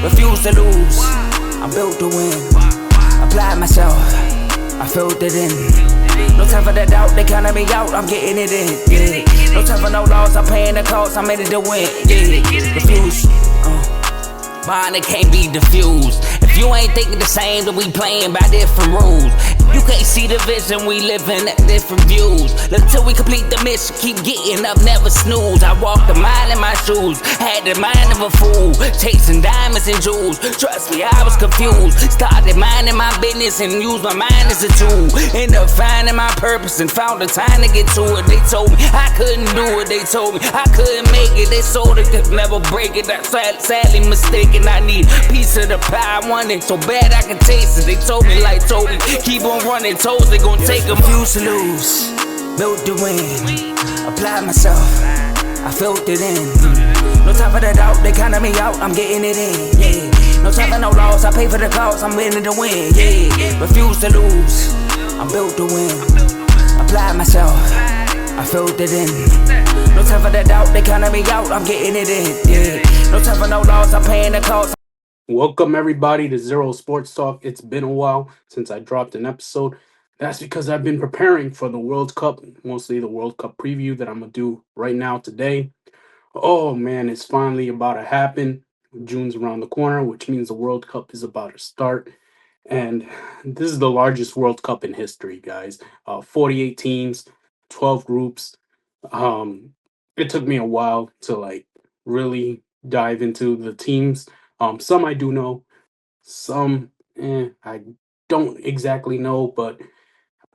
refuse to lose. I'm built to win. Applied myself, I filled it in. No time for the doubt, they counted me out, I'm getting it in. Yeah. No time for no loss, I'm paying the cost, I'm in it to win. Yeah. Refuse. Mine, it can't be diffused. If you ain't thinking the same, then we playing by different rules. You can't see the vision, we living at different views. Until we complete the mission, keep getting up, never snooze. I walked a mile in my shoes, had the mind of a fool, chasing diamonds and jewels. Trust me, I was confused. Started minding my business and used my mind as a tool. Ended up finding my purpose and found the time to get to it. They told me I couldn't do it, they told me I couldn't make it. They sold it, could never break it. That's sadly mistaken. I need a piece of the pie, I want it so bad I can taste it. They told me like Toby, keep on running, toes they gon' take them. Refuse to lose, built to win. Applied myself, I filled it in. No time for the doubt, they counted me out, I'm getting it in. Yeah. No time for no loss, I pay for the cost, I'm winning to win. Yeah. Refuse to lose, I'm built to win. Applied myself, I filled it in. No time for the doubt, they counted me out, I'm getting it in. Yeah. No time for no loss, I'm paying the cost. Welcome everybody to Zero Sports Talk. It's been a while since I dropped an episode. That's because I've been preparing for the World Cup, mostly the World Cup preview that I'm gonna do right now today. Oh man, it's finally about to happen. June's around the corner, which means the World Cup is about to start. And this is the largest World Cup in history, guys. 48 teams, 12 groups. It took me a while to really dive into the teams. Some I do know, some I don't exactly know, but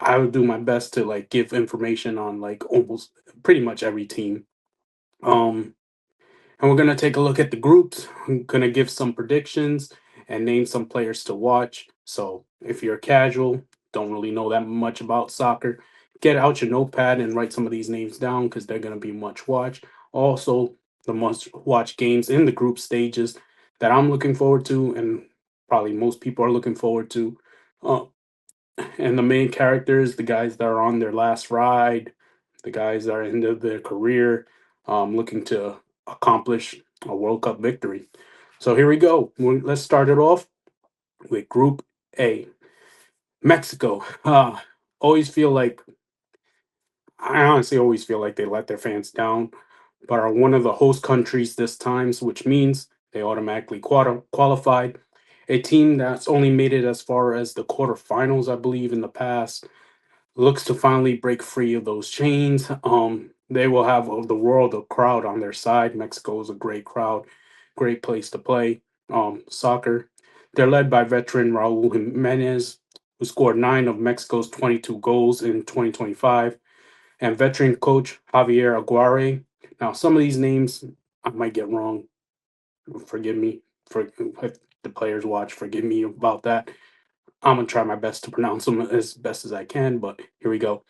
I will do my best to give information on almost pretty much every team. Um, and we're gonna take a look at the groups. I'm gonna give some predictions and name some players to watch. So if you're casual, don't really know that much about soccer, get out your notepad and write some of these names down because they're gonna be much watched. Also, the must watch games in the group stages that I'm looking forward to, and probably most people are looking forward to. Uh, and the main characters, the guys that are on their last ride, the guys that are into their career, looking to accomplish a World Cup victory. So here we go. Let's start it off with Group A. Mexico. Always feel like I honestly always feel like they let their fans down, but are one of the host countries this time, which means they automatically qualified. A team that's only made it as far as the quarterfinals, I believe, in the past, looks to finally break free of those chains. They will have the world, a crowd on their side. Mexico is a great crowd, great place to play soccer. They're led by veteran Raul Jimenez, who scored 9 of Mexico's 22 goals in 2025, and veteran coach Javier Aguirre. Now, some of these names I might get wrong. Forgive me for if the players watch. Forgive me about that. I'm gonna try my best to pronounce them as best as I can, but here we go.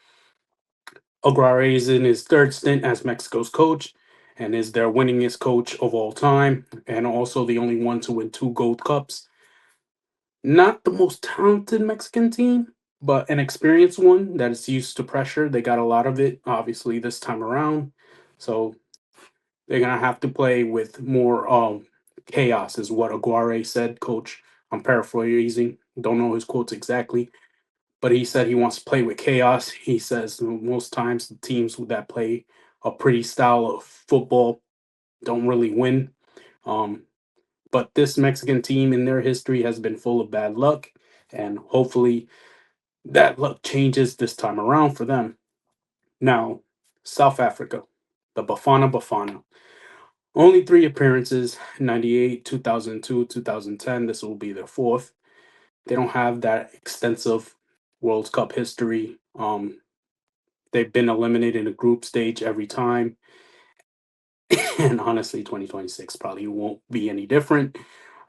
Aguirre is in his third stint as Mexico's coach and is their winningest coach of all time, and also the only one to win 2 Gold Cups. Not the most talented Mexican team, but an experienced one that is used to pressure. They got a lot of it, obviously, this time around. So they're gonna have to play with more chaos, is what Aguirre said, coach. I'm paraphrasing, don't know his quotes exactly, but he said he wants to play with chaos. He says most times the teams that play a pretty style of football don't really win. Um, but this Mexican team in their history has been full of bad luck, and hopefully that luck changes this time around for them. Now, South Africa, the Bafana Bafana. Only 3 appearances: 98, 2002, 2010. This will be their fourth. They don't have that extensive World Cup history. They've been eliminated in the group stage every time. And honestly, 2026 probably won't be any different.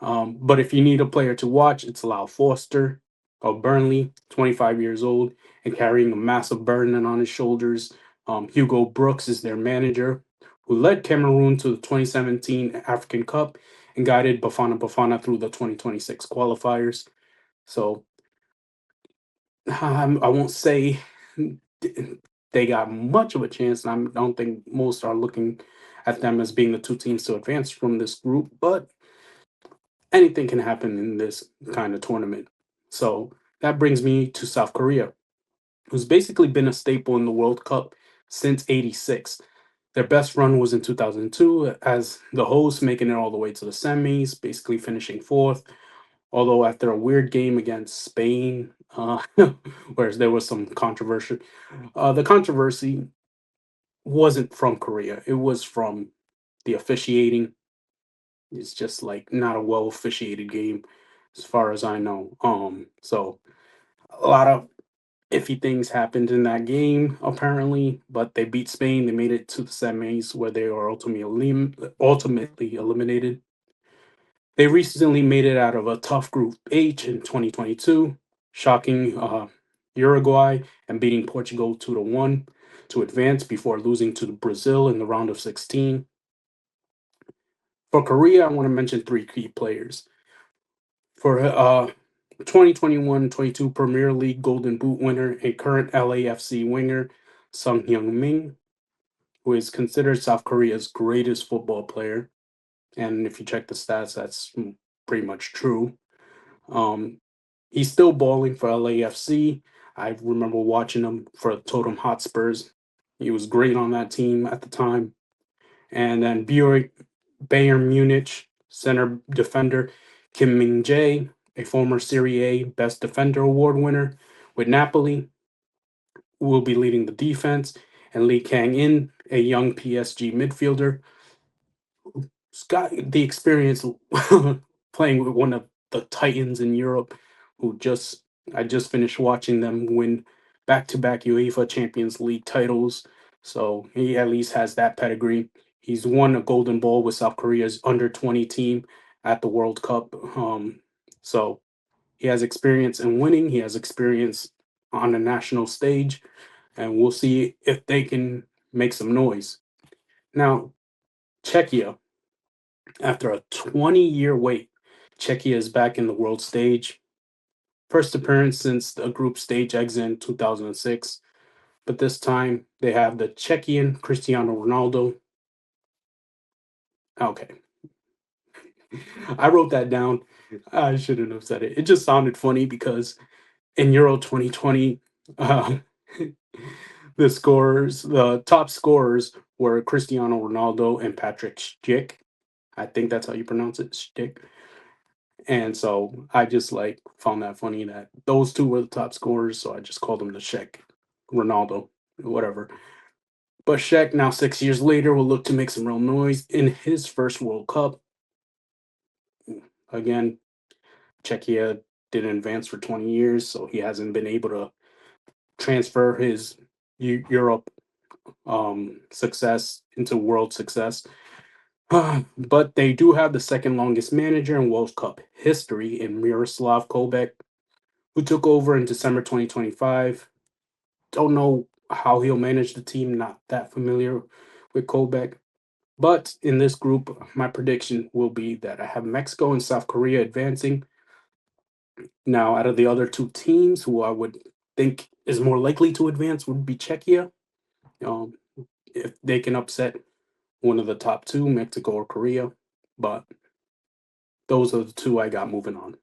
But if you need a player to watch, it's Lau Foster of Burnley, 25 years old, and carrying a massive burden on his shoulders. Hugo Brooks is their manager, who led Cameroon to the 2017 African Cup and guided Bafana Bafana through the 2026 qualifiers. So I won't say they got much of a chance. I don't think most are looking at them as being the 2 teams to advance from this group, but anything can happen in this kind of tournament. So that brings me to South Korea, who's basically been a staple in the World Cup since '86. Their best run was in 2002 as the host, making it all the way to the semis, basically finishing fourth. Although after a weird game against Spain, whereas there was some controversy, the controversy wasn't from Korea. It was from the officiating. It's just like not a well officiated game, as far as I know. So a lot of iffy things happened in that game apparently, but they beat Spain. They made it to the semis where they were ultimately eliminated. They recently made it out of a tough Group H in 2022, shocking Uruguay and beating Portugal 2-1 to advance before losing to Brazil in the round of 16. For Korea, I want to mention three key players. For 2021-22 Premier League Golden Boot winner and current LAFC winger Sung Hyung Min, who is considered South Korea's greatest football player. And if you check the stats, that's pretty much true. Um, he's still balling for LAFC. I remember watching him for Totem Hotspurs. He was great on that team at the time. And then Bayern Munich center defender Kim Min Jae, a former Serie A Best Defender Award winner with Napoli, will be leading the defense. And Lee Kang-in, a young PSG midfielder, who's got the experience playing with one of the titans in Europe, who just I just finished watching them win back-to-back UEFA Champions League titles. So he at least has that pedigree. He's won a golden ball with South Korea's under 20 team at the World Cup. So he has experience in winning. He has experience on the national stage, and we'll see if they can make some noise. Now, Czechia, after a 20-year wait, Czechia is back in the world stage. First appearance since the group stage exit in 2006, but this time they have the Czechian Cristiano Ronaldo. Okay, I wrote that down. I shouldn't have said it. It just sounded funny because in Euro 2020, uh, the top scorers were Cristiano Ronaldo and Patrick Schick. I think that's how you pronounce it, Schick. And so I just like found that funny that those two were the top scorers, so I just called them the Sheck, Ronaldo, whatever. But Sheck, now 6 years later, will look to make some real noise in his first World Cup. Again, Czechia didn't advance for 20 years, so he hasn't been able to transfer his Europe success into world success. But they do have the second longest manager in World Cup history in Miroslav Kolbeck, who took over in December 2025. Don't know how he'll manage the team, not that familiar with Kolbeck. But in this group, my prediction will be that I have Mexico and South Korea advancing. Now, out of the other two teams, who I would think is more likely to advance would be Czechia. Um, if they can upset one of the top two, Mexico or Korea. But those are the two I got moving on.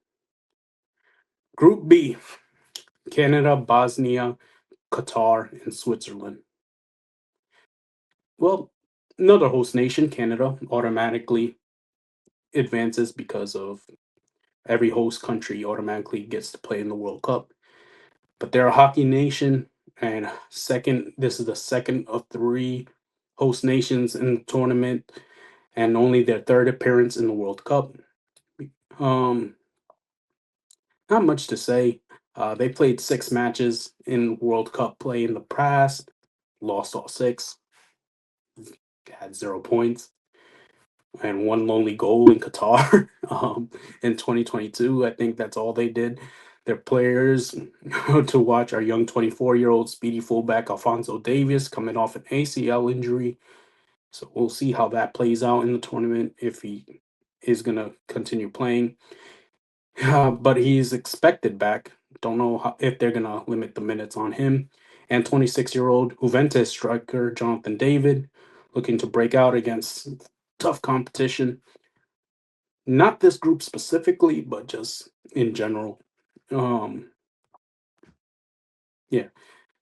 Group B, Canada, Bosnia, Qatar, and Switzerland. Well, another host nation, Canada, automatically advances because of every host country automatically gets to play in the World Cup. But they're a hockey nation, and this is the second of three host nations in the tournament, and only their third appearance in the World Cup. Um, Not much to say. They played 6 matches in World Cup play in the past, lost all 6, had 0 points, and one lonely goal in Qatar in 2022. I think that's all they did. Their players to watch are young 24-year-old speedy fullback Alfonso Davies coming off an ACL injury. So we'll see how that plays out in the tournament if he is going to continue playing. But he's expected back. Don't know if they're going to limit the minutes on him. And 26-year-old Juventus striker Jonathan David, looking to break out against tough competition. Not this group specifically, but just in general. Um, yeah,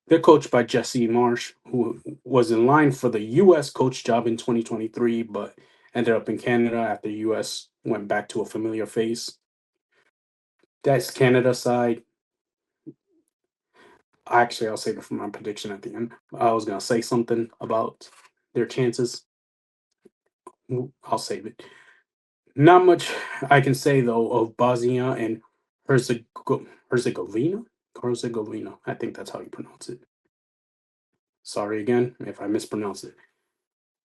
they're coached by Jesse Marsh, who was in line for the U.S. coach job in 2023, but ended up in Canada after U.S. went back to a familiar face. That's Canada side. Actually, I'll save it for my prediction at the end. I was gonna say something about their chances. I'll save it. Not much I can say though of Bosnia and Herzegovina. Herzegovina. I think that's how you pronounce it. Sorry again if I mispronounce it.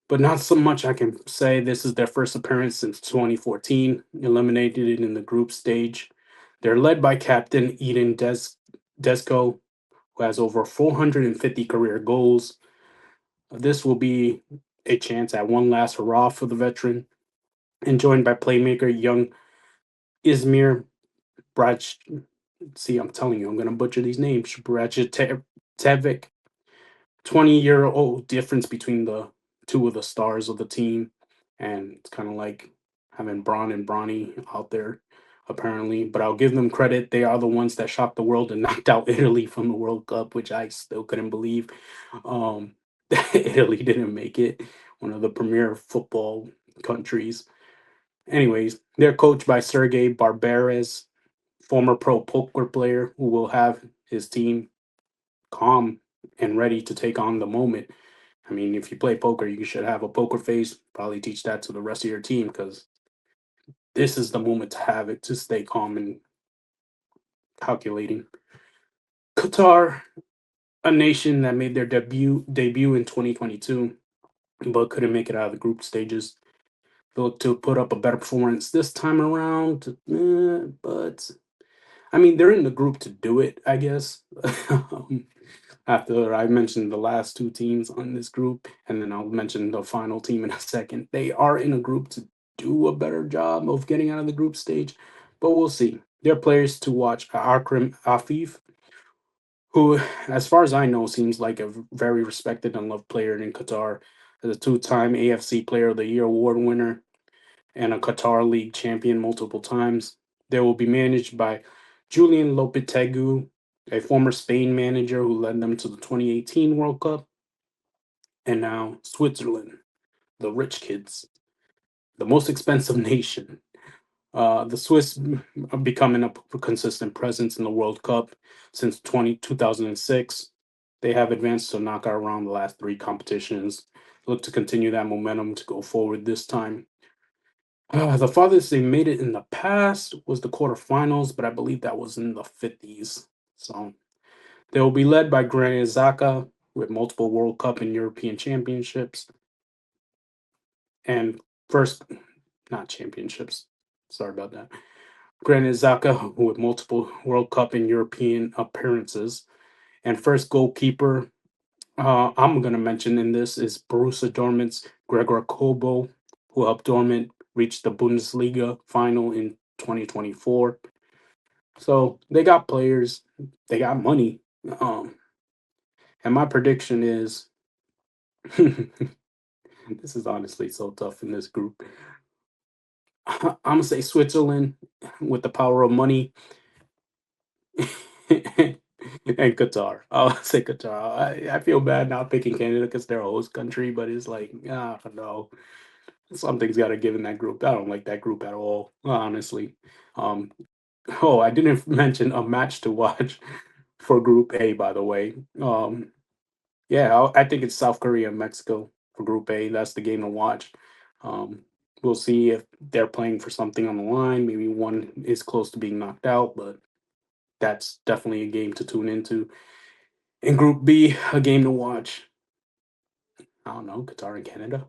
But not so much I can say. This is their first appearance since 2014, eliminated in the group stage. They're led by captain Eden Desco, who has over 450 career goals. This will be a chance at one last hurrah for the veteran, and joined by playmaker young Izmir Braj. See, I'm telling you, I'm going to butcher these names. Brajcevic, 20-year-old difference between the two of the stars of the team. And it's kind of like having Braun and Bronny out there, apparently. But I'll give them credit. They are the ones that shocked the world and knocked out Italy from the World Cup, which I still couldn't believe. Um, Italy didn't make it, one of the premier football countries. Anyways, they're coached by Sergey Barbares, former pro poker player who will have his team calm and ready to take on the moment. I mean, if you play poker, you should have a poker face. Probably teach that to the rest of your team because this is the moment to have it to stay calm and calculating. Qatar, a nation that made their debut in 2022, but couldn't make it out of the group stages. They look to put up a better performance this time around, but I mean, they're in the group to do it, I guess. After I mentioned the last two teams on this group, and then I'll mention the final team in a second. They are in a group to do a better job of getting out of the group stage, but we'll see. They're players to watch. Akram Afif, who, as far as I know, seems like a very respected and loved player in Qatar, as a two-time AFC Player of the Year award winner and a Qatar League champion multiple times. They will be managed by Julian Lopetegui, a former Spain manager who led them to the 2018 World Cup, and now Switzerland, the rich kids, the most expensive nation. The Swiss are becoming a consistent presence in the World Cup since 2006. They have advanced to knockout round the last three competitions. Look to continue that momentum to go forward this time. The farthest they made it in the past was the quarterfinals, but I believe that was in the 50s. So they will be led by Granit Xhaka with multiple World Cup and European championships. And first, not championships. Sorry about that. Granit Xhaka with multiple World Cup and European appearances. And first goalkeeper I'm going to mention in this is Borussia Dortmund's Gregor Kobel, who helped Dortmund reach the Bundesliga final in 2024. So they got players, they got money. And my prediction is this is honestly so tough in this group. I'm going to say Switzerland with the power of money and Qatar. I'll say Qatar. I feel bad not picking Canada because they're a host country, but it's like, no. Something's got to give in that group. I don't like that group at all, honestly. Um, oh, I didn't mention a match to watch for Group A, by the way. Yeah, I think it's South Korea and Mexico for Group A. That's the game to watch. Um, we'll see if they're playing for something on the line. Maybe one is close to being knocked out, but that's definitely a game to tune into. In Group B, a game to watch. I don't know, Qatar and Canada.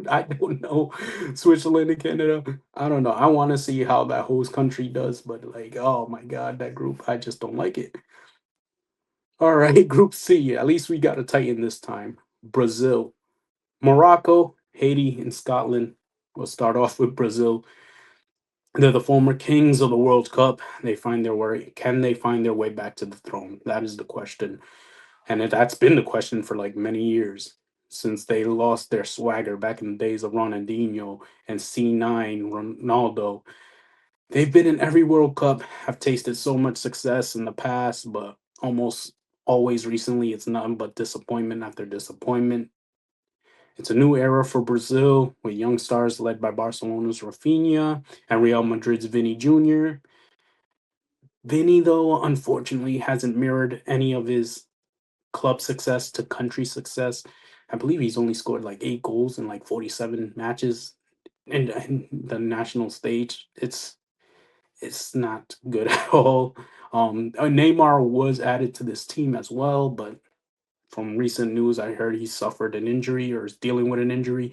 I don't know. Switzerland and Canada. I don't know. I want to see how that host country does, but like, oh my God, that group, I just don't like it. All right, Group C. At least we got a Titan this time. Brazil, Morocco, Haiti, and Scotland. We'll start off with Brazil. They're the former kings of the World Cup. They find their way. Can they find their way back to the throne? That is the question, and that's been the question for like many years. since they lost their swagger back in the days of Ronaldinho and C9 Ronaldo. They've been in every World Cup, have tasted so much success in the past, but almost always recently it's nothing but disappointment after disappointment. It's a new era for Brazil with young stars led by Barcelona's Rafinha and Real Madrid's Vini Jr. Vini, though, unfortunately hasn't mirrored any of his club success to country success. I believe he's only scored like 8 goals in like 47 matches in the national stage. It's not good at all. Neymar was added to this team as well, but from recent news, I heard he suffered an injury or is dealing with an injury.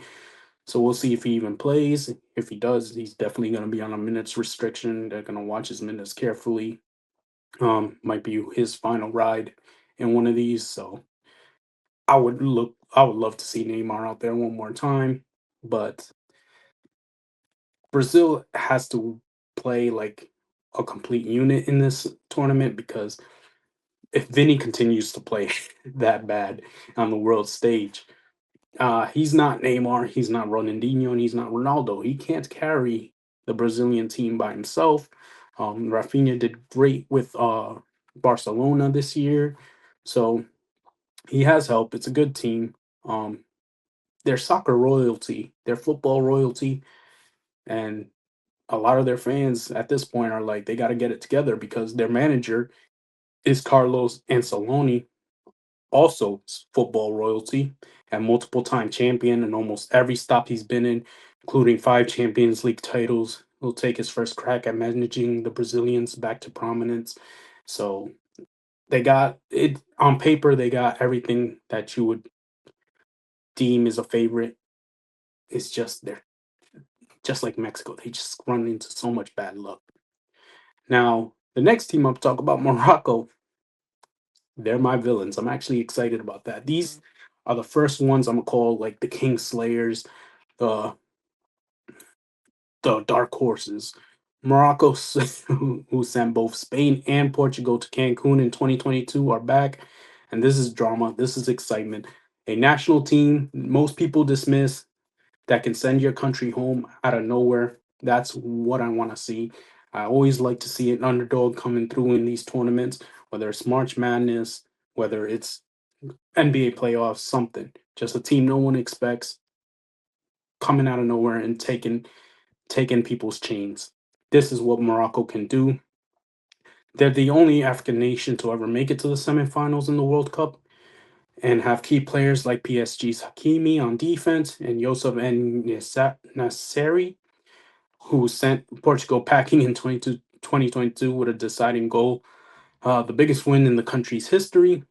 So we'll see if he even plays. If he does, he's definitely going to be on a minutes restriction. They're going to watch his minutes carefully. Might be his final ride in one of these. So I would love to see Neymar out there one more time, but Brazil has to play like a complete unit in this tournament because if Vinny continues to play that bad on the world stage, he's not Neymar, he's not Ronaldinho, and he's not Ronaldo. He can't carry the Brazilian team by himself. Rafinha did great with Barcelona this year, so he has help. It's a good team. Um, they're soccer royalty, they're football royalty, and a lot of their fans at this point are like they got to get it together because their manager is Carlos Ancelotti, also football royalty and multiple time champion in almost every stop he's been in, including 5 Champions League titles. He'll take his first crack at managing the Brazilians back to prominence. So they got it on paper, they got everything that you would deem is a favorite. It's just they're just like Mexico. They just run into so much bad luck. Now, the next team I'm talk about, Morocco, they're my villains. I'm actually excited about that. These are the first ones I'm gonna call like the King Slayers, the dark horses. Morocco, who sent both Spain and Portugal to Cancun in 2022, are back, and this is drama. This is excitement. A national team most people dismiss that can send your country home out of nowhere. That's what I want to see. I always like to see an underdog coming through in these tournaments, whether it's March Madness, whether it's NBA playoffs, something. Just a team no one expects coming out of nowhere and taking people's chains. This is what Morocco can do. They're the only African nation to ever make it to the semifinals in the World Cup and have key players like PSG's Hakimi on defense and Yosef and Nasseri, who sent Portugal packing in 2022 with a deciding goal. The biggest win in the country's history.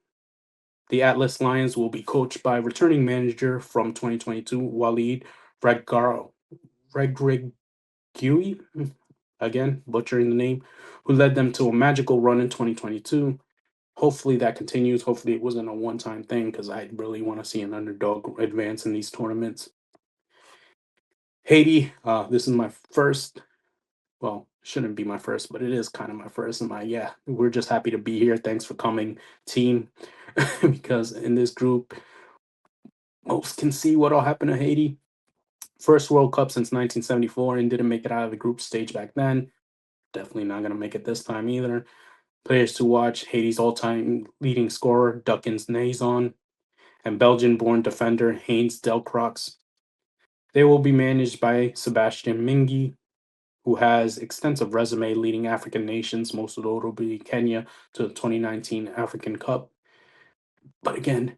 The Atlas Lions will be coached by returning manager from 2022, Walid Regragui, again, butchering the name, who led them to a magical run in 2022. Hopefully that continues. Hopefully it wasn't a one-time thing because I really want to see an underdog advance in these tournaments. Haiti, this is my first, well, shouldn't be my first, but it is kind of my first. And yeah, we're just happy to be here. Thanks for coming, team, because in this group, most can see what'll happen to Haiti. First World Cup since 1974 and didn't make it out of the group stage back then. Definitely not going to make it this time either. Players to watch: Haiti's all-time leading scorer, Duckins Nazon, and Belgian-born defender, Haynes Delcroix. They will be managed by Sebastian Mingi, who has extensive resume leading African nations, most notably Kenya, to the 2019 African Cup. But again,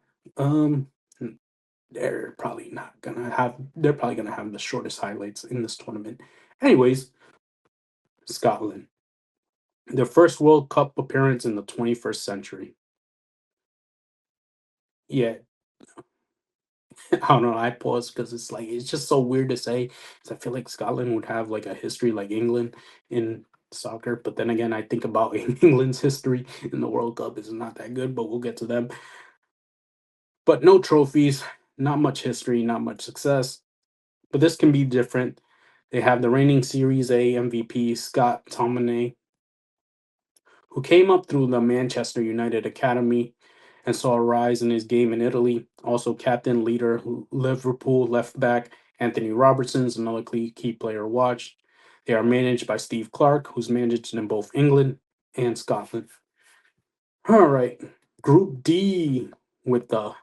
they're probably gonna have the shortest highlights in this tournament. Anyways, Scotland. Their first World Cup appearance in the 21st century. Yeah, I don't know. I pause because it's like it's just so weird to say. 'Cause I feel like Scotland would have like a history like England in soccer, but then again, I think about England's history in the World Cup is not that good. But we'll get to them. But no trophies, not much history, not much success. But this can be different. They have the reigning Series A MVP Scott Tominey, who came up through the Manchester United Academy. and saw a rise in his game in Italy. Also, captain, leader, Liverpool left back Anthony Robertson is another key player watched. They are managed by Steve Clark, who's managed in both England and Scotland. All right, Group D with the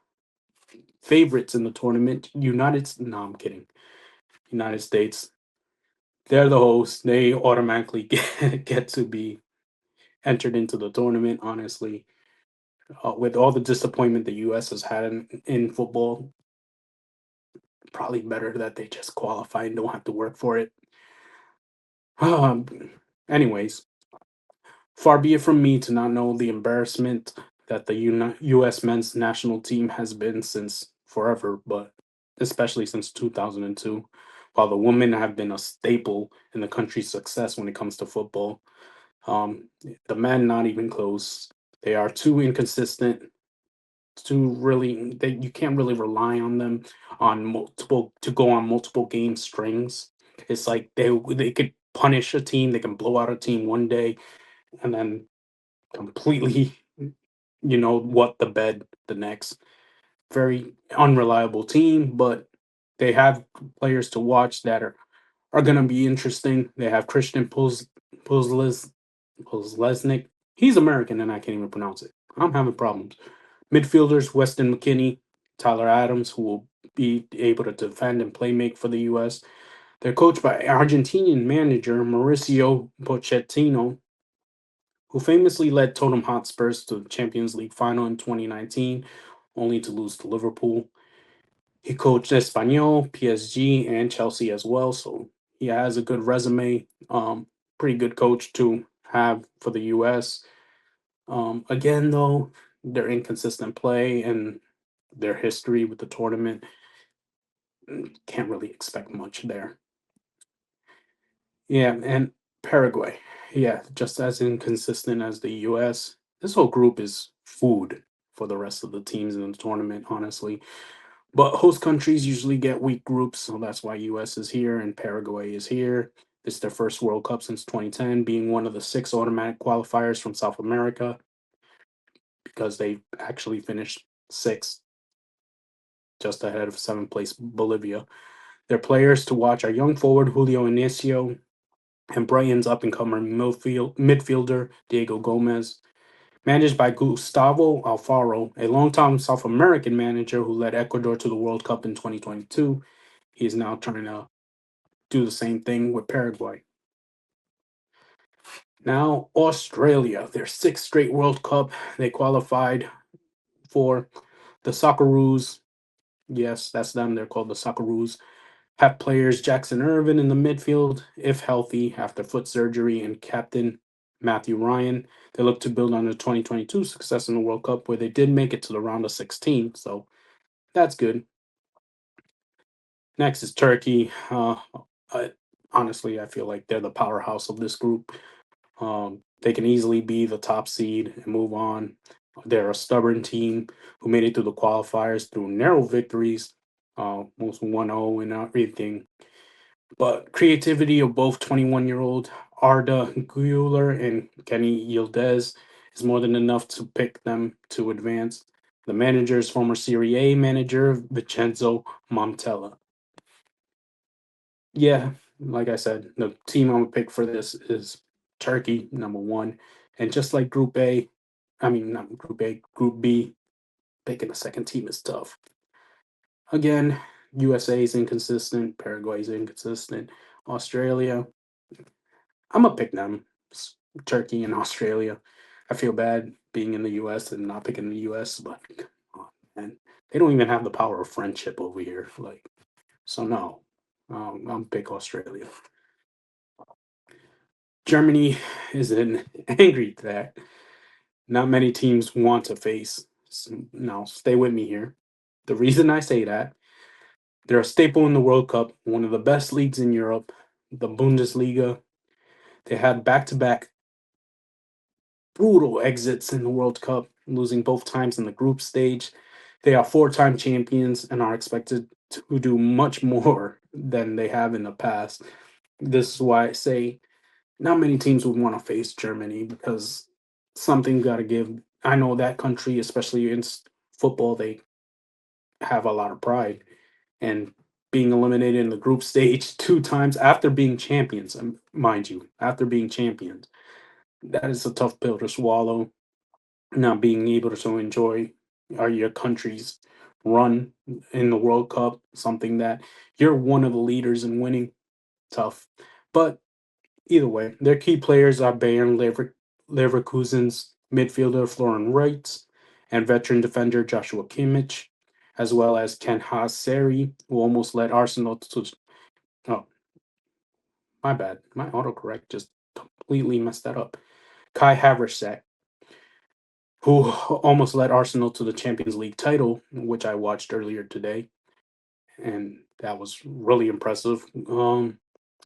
favorites in the tournament. No, I'm kidding. United States. They're the hosts. They automatically get to be entered into the tournament. Honestly, with all the disappointment the U.S. has had in football, probably better that they just qualify and don't have to work for it. Um, anyways, far be it from me to not know the embarrassment that the U.S. men's national team has been since forever, but especially since 2002. While the women have been a staple in the country's success when it comes to football, the men not even close. They are too inconsistent to really. You can't really rely on them on multiple to go on multiple game strings. It's like they could punish a team, they can blow out a team one day, and then completely, what the bed the next. Very unreliable team, but they have players to watch that are going to be interesting. They have Christian Puzles, Puzlesnik. He's American and I can't even pronounce it. I'm having problems. Midfielders, Weston McKinney, Tyler Adams, who will be able to defend and play make for the U.S. They're coached by Argentinian manager Mauricio Pochettino, who famously led Tottenham Hotspurs to the Champions League final in 2019, only to lose to Liverpool. He coached Espanyol, PSG, and Chelsea as well, so he has a good resume. Pretty good coach to have for the U.S. Again, though, their inconsistent play and their history with the tournament, can't really expect much there. Yeah, and Paraguay. Yeah, just as inconsistent as the US. This whole group is food for the rest of the teams in the tournament, honestly. But host countries usually get weak groups, so that's why US is here and Paraguay is here. It's their first World Cup since 2010, being one of the 6 automatic qualifiers from South America because they actually finished 6th, just ahead of 7th place Bolivia. Their players to watch are young forward Julio Inicio, and Brighton's up and coming midfielder Diego Gomez. Managed by Gustavo Alfaro, a longtime South American manager who led Ecuador to the World Cup in 2022. He is now trying to do the same thing with Paraguay. Now, Australia, their 6th straight World Cup. They qualified for the Socceroos. Yes, that's them. They're called the Socceroos. Have players Jackson Irvin in the midfield, if healthy, after foot surgery, and captain Matthew Ryan. They look to build on the 2022 success in the World Cup, where they did make it to the round of 16. So that's good. Next is Turkey. Honestly, I feel like they're the powerhouse of this group. They can easily be the top seed and move on. They're a stubborn team who made it through the qualifiers through narrow victories, most 1-0 and everything. But creativity of both 21-year-old Arda Güler and Kenny Yildiz is more than enough to pick them to advance. The manager is former Serie A manager Vincenzo Montella. Yeah, like I said, the team I'm gonna pick for this is Turkey, number one. And just like Group A, I mean, not Group A, Group B, picking a second team is tough. Again, USA is inconsistent, Paraguay is inconsistent, Australia, I'm gonna pick them. Turkey and Australia. I feel bad being in the US and not picking the US, but come on, man. They don't even have the power of friendship over here. Like, so no. I'm pick Australia. Germany is an angry that not many teams want to face. Now, stay with me here. The reason I say that, they're a staple in the World Cup, one of the best leagues in Europe, the Bundesliga. They had back to back brutal exits in the World Cup, losing both times in the group stage. They are 4-time champions and are expected to do much more than they have in the past. This is why I say not many teams would want to face Germany because something got to give. I know that country, especially in football, they have a lot of pride, and being eliminated in the group stage 2 times after being champions, mind you, after being champions, that is a tough pill to swallow. Not being able to enjoy your country's run in the World Cup, something that you're one of the leaders in winning, tough. But either way, their key players are Leverkusen's midfielder Florian Wirtz and veteran defender Joshua Kimmich, as well as Ken Haas-Seri, who almost led Arsenal to. Oh, my bad. My autocorrect just completely messed that up. Kai Havertz, who almost led Arsenal to the Champions League title, which I watched earlier today, and that was really impressive.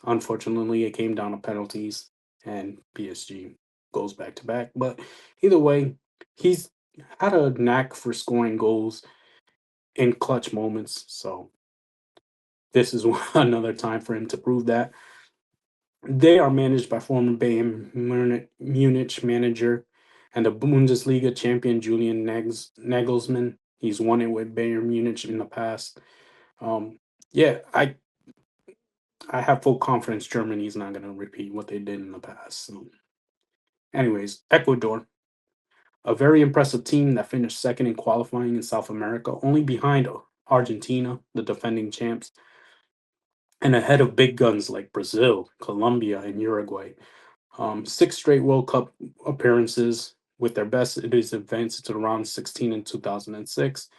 Unfortunately, it came down to penalties, and PSG goes back to back. But either way, he's had a knack for scoring goals in clutch moments. So this is another time for him to prove that. They are managed by former Bayern Munich manager and the Bundesliga champion Julian Nagelsmann. He's won it with Bayern Munich in the past. Um, yeah, I have full confidence Germany is not going to repeat what they did in the past. So, anyways, Ecuador, a very impressive team that finished second in qualifying in South America, only behind Argentina, the defending champs, and ahead of big guns like Brazil, Colombia, and Uruguay. 6 straight World Cup appearances. With their best, it is advanced to round 16 in 2006.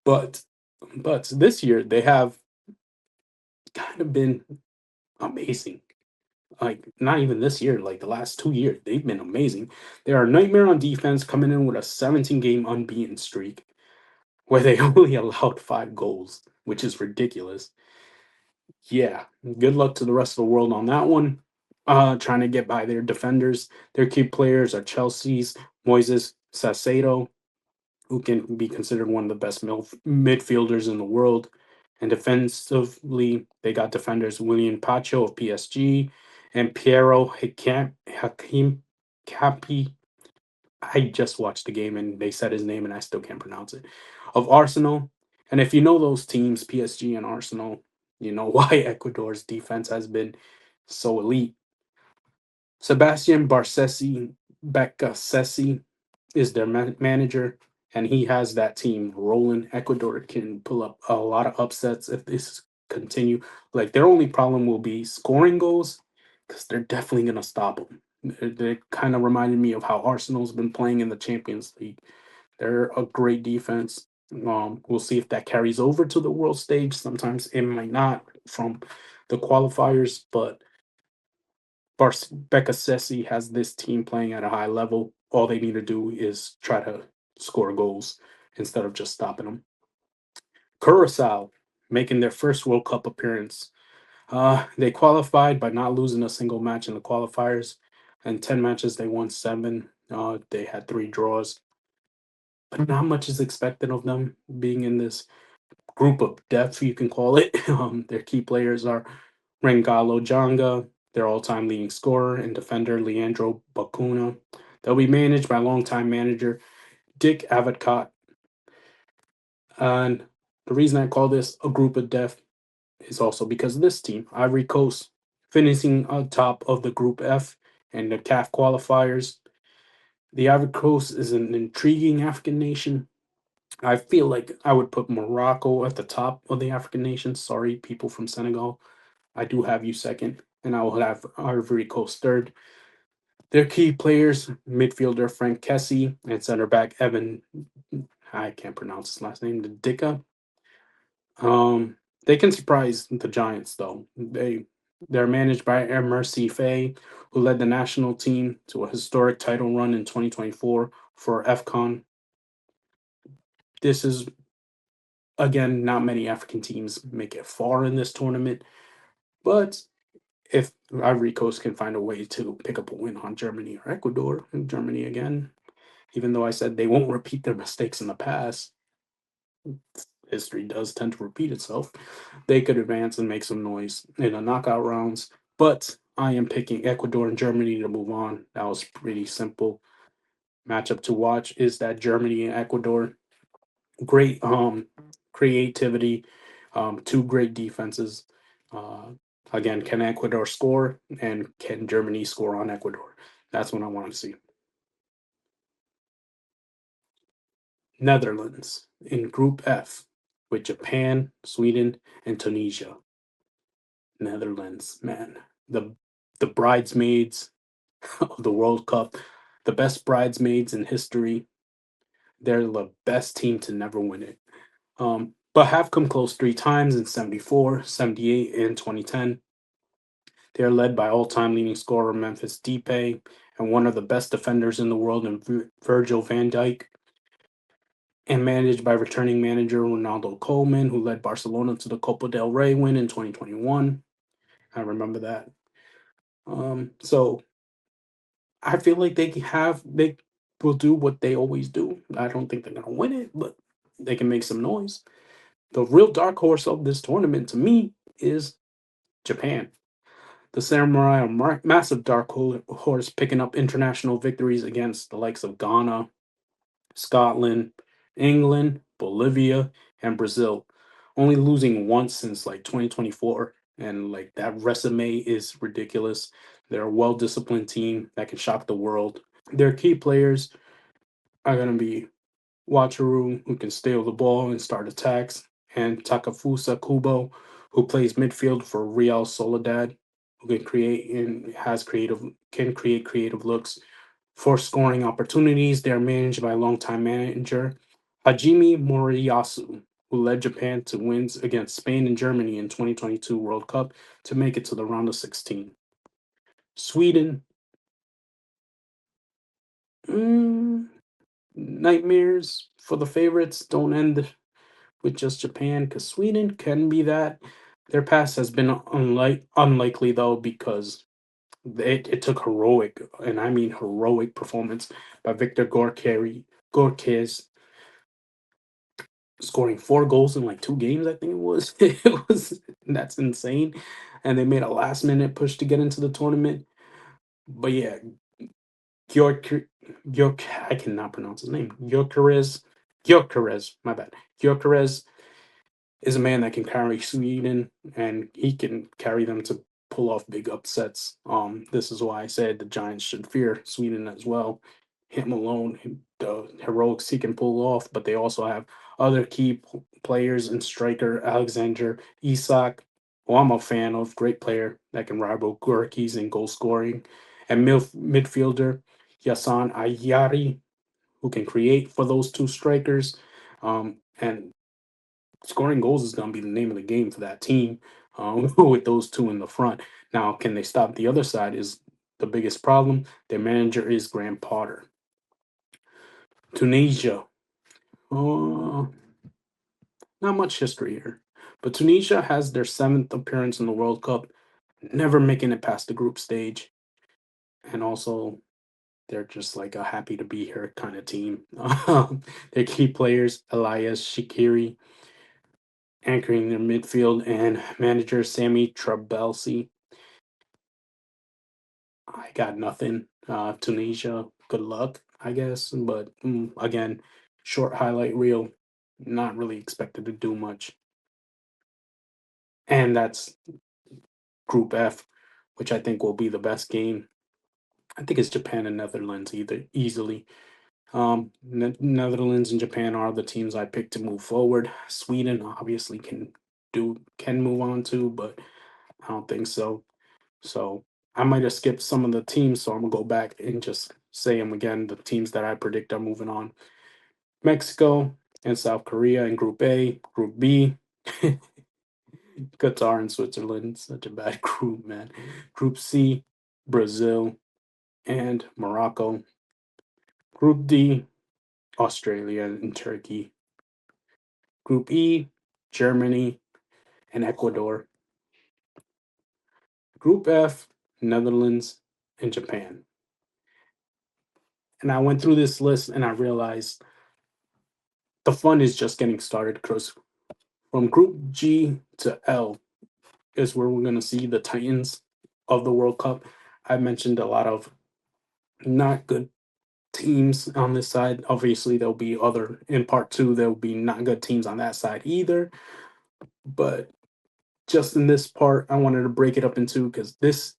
But this year they have kind of been amazing. Like not even this year, like the last 2 years, they've been amazing. They are a nightmare on defense, coming in with a 17-game unbeaten streak where they only allowed 5 goals, which is ridiculous. Yeah, good luck to the rest of the world on that one. Trying to get by their defenders. Their key players are Chelsea's Moises Sassedo, who can be considered one of the best midfielders in the world. And defensively, they got defenders William Pacho of PSG and Piero Hakim Capi. I just watched the game and they said his name and I still can't pronounce it. Of Arsenal. And if you know those teams, PSG and Arsenal, you know why Ecuador's defense has been so elite. Sebastian Barcesi Becasesi is their manager, and he has that team rolling. Ecuador can pull up a lot of upsets if this continue. Like their only problem will be scoring goals, because they're definitely gonna stop them. They kind of reminded me of how Arsenal's been playing in the Champions League. They're a great defense. We'll see if that carries over to the world stage. Sometimes it might not from the qualifiers, but Becca Sessi has this team playing at a high level. All they need to do is try to score goals instead of just stopping them. Curacao making their first World Cup appearance. They qualified by not losing a single match in the qualifiers. In 10 matches, they won 7. They had 3 draws. But not much is expected of them being in this group of death, you can call it. Their key players are Rengalo Janga, their all-time leading scorer, and defender Leandro Bacuna. They'll be managed by longtime manager Dick Avocott. And the reason I call this a group of death is also because of this team, Ivory Coast, finishing on top of the Group F and the CAF qualifiers. The Ivory Coast is an intriguing African nation. I feel like I would put Morocco at the top of the African nations. Sorry, people from Senegal. I do have you second, and I will have Ivory Coast third. Their key players, midfielder Frank Kessie and center back Evan, I can't pronounce his last name, Dika. They can surprise the Giants though. They're managed by Mercy Faye, who led the national team to a historic title run in 2024 for FCON. This is again not many African teams make it far in this tournament, but if Ivory Coast can find a way to pick up a win on Germany or Ecuador, and Germany again, even though I said they won't repeat their mistakes in the past, history does tend to repeat itself. They could advance and make some noise in the knockout rounds, but I am picking Ecuador and Germany to move on. That was pretty simple. matchup to watch is that Germany and Ecuador. Great creativity, two great defenses. Uh, Again, can Ecuador score and can Germany score on Ecuador? That's what I want to see. Netherlands in Group F with Japan, Sweden, and Tunisia. Netherlands, man, the the bridesmaids of the World Cup, the best bridesmaids in history. They're the best team to never win it. But have come close three times in 74, 78, and 2010. They are led by all-time leading scorer Memphis Depay and one of the best defenders in the world in Virgil van Dijk, and managed by returning manager Ronaldo Koeman, who led Barcelona to the Copa del Rey win in 2021. I remember that. So I feel like they will do what they always do. I don't think they're gonna win it, but they can make some noise. The real dark horse of this tournament to me is Japan. The Samurai are massive dark horse, picking up international victories against the likes of Ghana, Scotland, England, Bolivia, and Brazil. Only losing once since like 2024. And like that resume is ridiculous. They're a well disciplined team that can shock the world. Their key players are going to be Wataru, who can steal the ball and start attacks, and Takafusa Kubo, who plays midfield for Real Soledad, who can create and has creative can create creative looks for scoring opportunities. They are managed by longtime manager Hajime Moriyasu, who led Japan to wins against Spain and Germany in 2022 World Cup to make it to the round of 16. Sweden, mm, nightmares for the favorites don't end with just Japan, because Sweden can be that. Their past has been unlikely though, because it took heroic, and I mean heroic, performance by Victor Gorkes, scoring 4 goals in like 2 games. I think it was. It was That's insane, and they made a last minute push to get into the tournament. But yeah, Gyork Gyork I cannot pronounce his name. Gyökeres, my bad. Gyökeres is a man that can carry Sweden, and he can carry them to pull off big upsets. This is why I said the Giants should fear Sweden as well. Him alone, the heroics he can pull off, but they also have other key players and striker Alexander Isak, who I'm a fan of, great player that can rival Gurkis in goal scoring, and midfielder Yasan Ayari, who can create for those two strikers. And scoring goals is going to be the name of the game for that team, with those two in the front. Now, can they stop the other side is the biggest problem. Their manager is Graham Potter. Tunisia. Uh, Not much history here. But Tunisia has their seventh appearance in the World Cup, never making it past the group stage. And also, they're just like a happy to be here kind of team. Their key players, Elias Shikiri, anchoring their midfield, and manager Sammy Trabelsi. I got nothing. Tunisia, good luck, I guess. But again, short highlight reel, not really expected to do much. And that's Group F, which I think will be the best game. I think it's Japan and Netherlands either easily. Netherlands and Japan are the teams I picked to move forward. Sweden obviously can move on too, but I don't think so. So I might have skipped some of the teams, so I'm gonna go back and just say them again. The teams that I predict are moving on: Mexico and South Korea in Group A. Group B, Qatar and Switzerland. Such a bad group, man. Group C, Brazil and Morocco. Group D, Australia and Turkey. Group E, Germany and Ecuador. Group F, Netherlands and Japan. And I went through this list and I realized the fun is just getting started, because from Group G to L is where we're going to see the Titans of the World Cup. I mentioned a lot of not good teams on this side. Obviously, there'll be other in part two. There'll be not good teams on that side either. But just in this part, I wanted to break it up into because this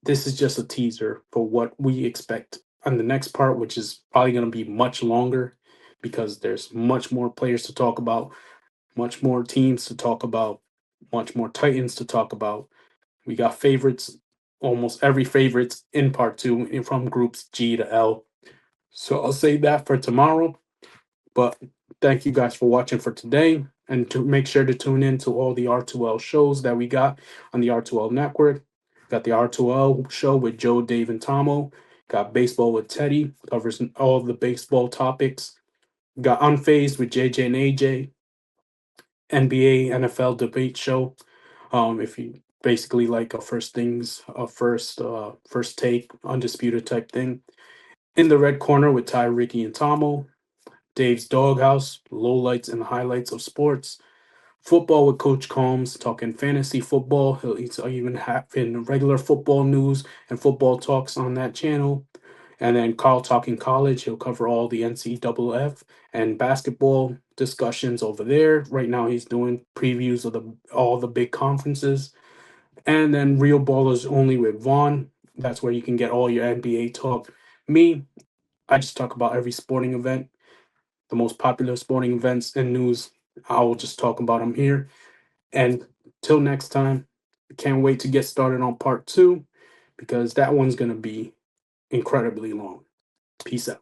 is just a teaser for what we expect on the next part, which is probably going to be much longer because there's much more players to talk about, much more teams to talk about, much more Titans to talk about. We got favorites, almost every favorites in part two from groups G to L. So I'll save that for tomorrow. But thank you guys for watching for today. And to make sure to tune in to all the R2L shows that we got on the R2L network. Got the R2L show with Joe, Dave, and Tomo. Got Baseball with Teddy, covers all the baseball topics. Got Unfazed with JJ and AJ. NBA, NFL debate show. If you basically like a first take, undisputed type thing. In the red corner with Ty, Ricky, and Tomo. Dave's Doghouse, lowlights and highlights of sports. Football with Coach Coombs, talking fantasy football. He'll even have in regular football news and football talks on that channel. And then Carl talking college. He'll cover all the NCAA and basketball discussions over there. Right now, he's doing previews of all the big conferences. And then Real Ballers Only with Vaughn. That's where you can get all your NBA talk. Me, I just talk about every sporting event, the most popular sporting events and news. I will just talk about them here. And till next time, I can't wait to get started on part two because that one's going to be incredibly long. Peace out.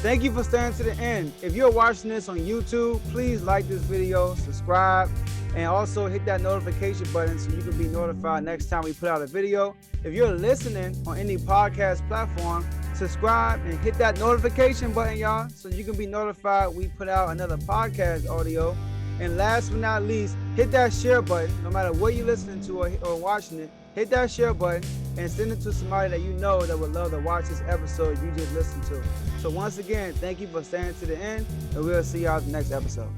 Thank you for staying to the end. If you're watching this on YouTube, please like this video, subscribe, and also hit that notification button so you can be notified next time we put out a video. If you're listening on any podcast platform, subscribe and hit that notification button, y'all, so you can be notified we put out another podcast audio. And last but not least, hit that share button. No matter what you're listening to or watching it, hit that share button and send it to somebody that you know that would love to watch this episode you just listened to. So once again, thank you for staying to the end, and we'll see y'all in the next episode.